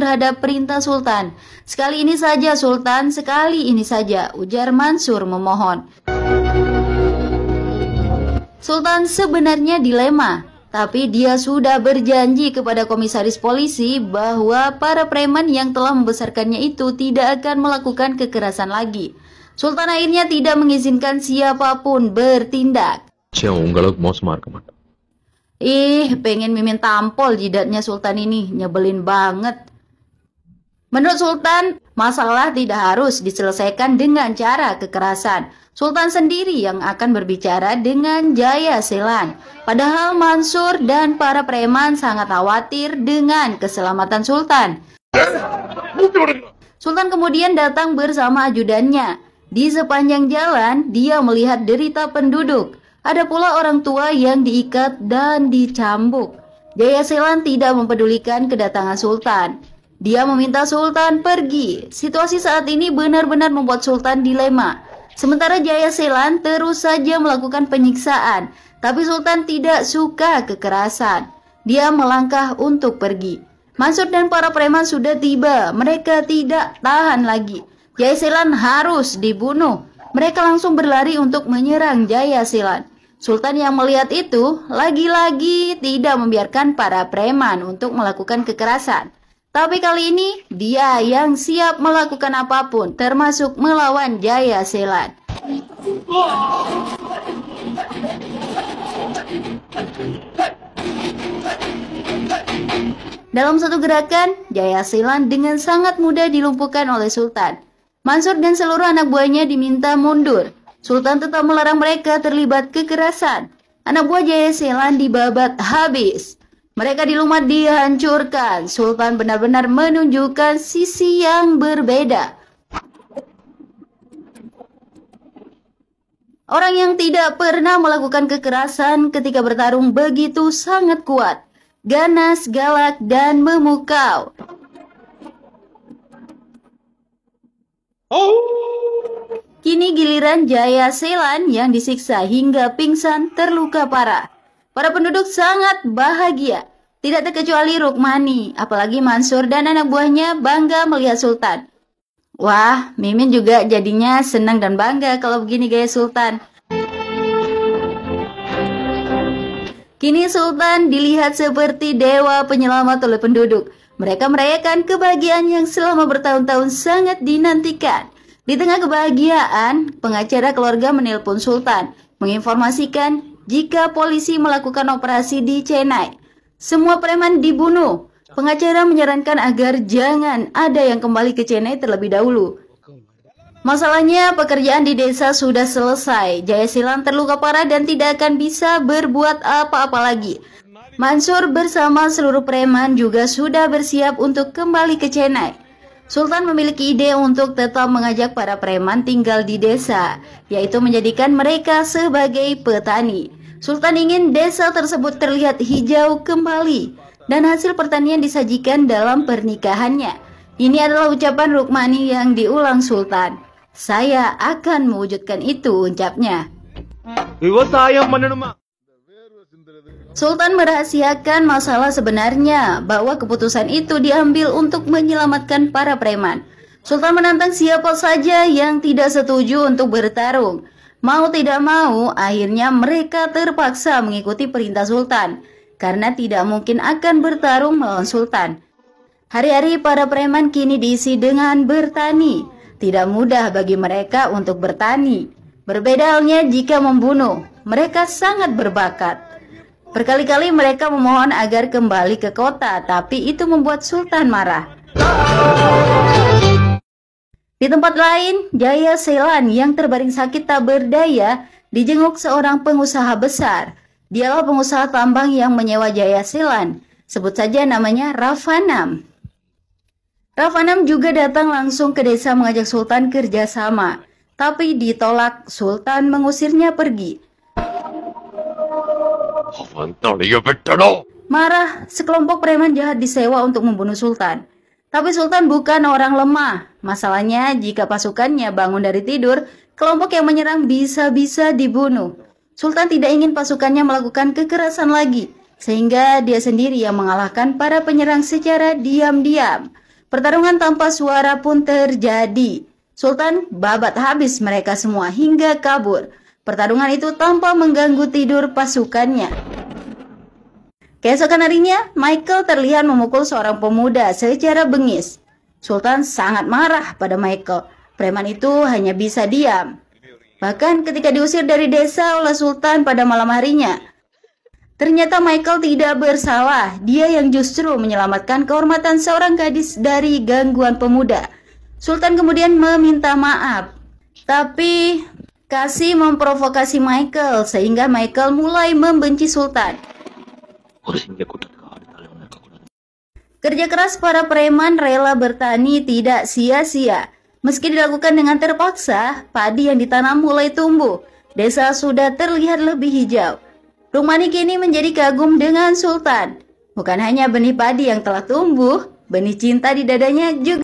terhadap perintah Sultan. Sekali ini saja Sultan, sekali ini saja, ujar Mansur memohon. Sultan sebenarnya dilema, tapi dia sudah berjanji kepada komisaris polisi bahwa para preman yang telah membesarkannya itu tidak akan melakukan kekerasan lagi. Sultan akhirnya tidak mengizinkan siapapun bertindak. Pengen Mimin tampol jidatnya Sultan ini, nyebelin banget. Menurut Sultan, masalah tidak harus diselesaikan dengan cara kekerasan. Sultan sendiri yang akan berbicara dengan Jaya Selan. Padahal Mansur dan para preman sangat khawatir dengan keselamatan Sultan. Sultan kemudian datang bersama ajudannya. Di sepanjang jalan, dia melihat derita penduduk. Ada pula orang tua yang diikat dan dicambuk. Jaya Selan tidak mempedulikan kedatangan Sultan. Dia meminta Sultan pergi. Situasi saat ini benar-benar membuat Sultan dilema. Sementara Jaya Selan terus saja melakukan penyiksaan. Tapi Sultan tidak suka kekerasan. Dia melangkah untuk pergi. Mansur dan para preman sudah tiba. Mereka tidak tahan lagi. Jaya Selan harus dibunuh. Mereka langsung berlari untuk menyerang Jaya Selan. Sultan yang melihat itu lagi-lagi tidak membiarkan para preman untuk melakukan kekerasan. Tapi kali ini dia yang siap melakukan apapun, termasuk melawan Jaya Selan. Dalam satu gerakan, Jaya Selan dengan sangat mudah dilumpuhkan oleh Sultan. Mansur dan seluruh anak buahnya diminta mundur. Sultan tetap melarang mereka terlibat kekerasan. Anak buah Jaya Selan dibabat habis. Mereka di rumah dihancurkan. Sultan benar-benar menunjukkan sisi yang berbeda. Orang yang tidak pernah melakukan kekerasan ketika bertarung begitu sangat kuat, ganas, galak, dan memukau. Kini giliran Jaya Selan yang disiksa hingga pingsan terluka parah. Para penduduk sangat bahagia. Tidak terkecuali Rukmani, apalagi Mansur dan anak buahnya bangga melihat Sultan. Wah, Mimin juga jadinya senang dan bangga kalau begini gaya Sultan. Kini Sultan dilihat seperti dewa penyelamat oleh penduduk. Mereka merayakan kebahagiaan yang selama bertahun-tahun sangat dinantikan. Di tengah kebahagiaan, pengacara keluarga menelpon Sultan, menginformasikan jika polisi melakukan operasi di Chennai. Semua preman dibunuh. Pengacara menyarankan agar jangan ada yang kembali ke Chennai terlebih dahulu. Masalahnya, pekerjaan di desa sudah selesai. Jaya Selan terluka parah dan tidak akan bisa berbuat apa-apa lagi. Mansur bersama seluruh preman juga sudah bersiap untuk kembali ke Chennai. Sultan memiliki ide untuk tetap mengajak para preman tinggal di desa, yaitu menjadikan mereka sebagai petani. Sultan ingin desa tersebut terlihat hijau kembali, dan hasil pertanian disajikan dalam pernikahannya. Ini adalah ucapan Rukmani yang diulang Sultan. Saya akan mewujudkan itu, ucapnya. Sultan merahasiakan masalah sebenarnya bahwa keputusan itu diambil untuk menyelamatkan para preman. Sultan menantang siapa saja yang tidak setuju untuk bertarung. Mau tidak mau, akhirnya mereka terpaksa mengikuti perintah Sultan, karena tidak mungkin akan bertarung melawan Sultan. Hari-hari para preman kini diisi dengan bertani. Tidak mudah bagi mereka untuk bertani. Berbeda halnya jika membunuh, mereka sangat berbakat. Berkali-kali mereka memohon agar kembali ke kota, tapi itu membuat Sultan marah. Di tempat lain, Jaya Selan yang terbaring sakit tak berdaya dijenguk seorang pengusaha besar. Dialah pengusaha tambang yang menyewa Jaya Selan. Sebut saja namanya Ravanam. Ravanam juga datang langsung ke desa mengajak Sultan kerjasama, tapi ditolak. Sultan mengusirnya pergi. Marah, sekelompok preman jahat disewa untuk membunuh Sultan. Tapi Sultan bukan orang lemah. Masalahnya, jika pasukannya bangun dari tidur, kelompok yang menyerang bisa-bisa dibunuh. Sultan tidak ingin pasukannya melakukan kekerasan lagi, sehingga dia sendiri yang mengalahkan para penyerang secara diam-diam. Pertarungan tanpa suara pun terjadi. Sultan babat habis mereka semua hingga kabur. Pertarungan itu tanpa mengganggu tidur pasukannya. Keesokan harinya, Michael terlihat memukul seorang pemuda secara bengis. Sultan sangat marah pada Michael. Preman itu hanya bisa diam. Bahkan ketika diusir dari desa oleh Sultan pada malam harinya, ternyata Michael tidak bersalah. Dia yang justru menyelamatkan kehormatan seorang gadis dari gangguan pemuda. Sultan kemudian meminta maaf. Tapi Cassie memprovokasi Michael sehingga Michael mulai membenci Sultan. Kerja keras para preman rela bertani tidak sia-sia. Meski dilakukan dengan terpaksa, padi yang ditanam mulai tumbuh. Desa sudah terlihat lebih hijau. Rukmani kini menjadi kagum dengan Sultan. Bukan hanya benih padi yang telah tumbuh, benih cinta di dadanya juga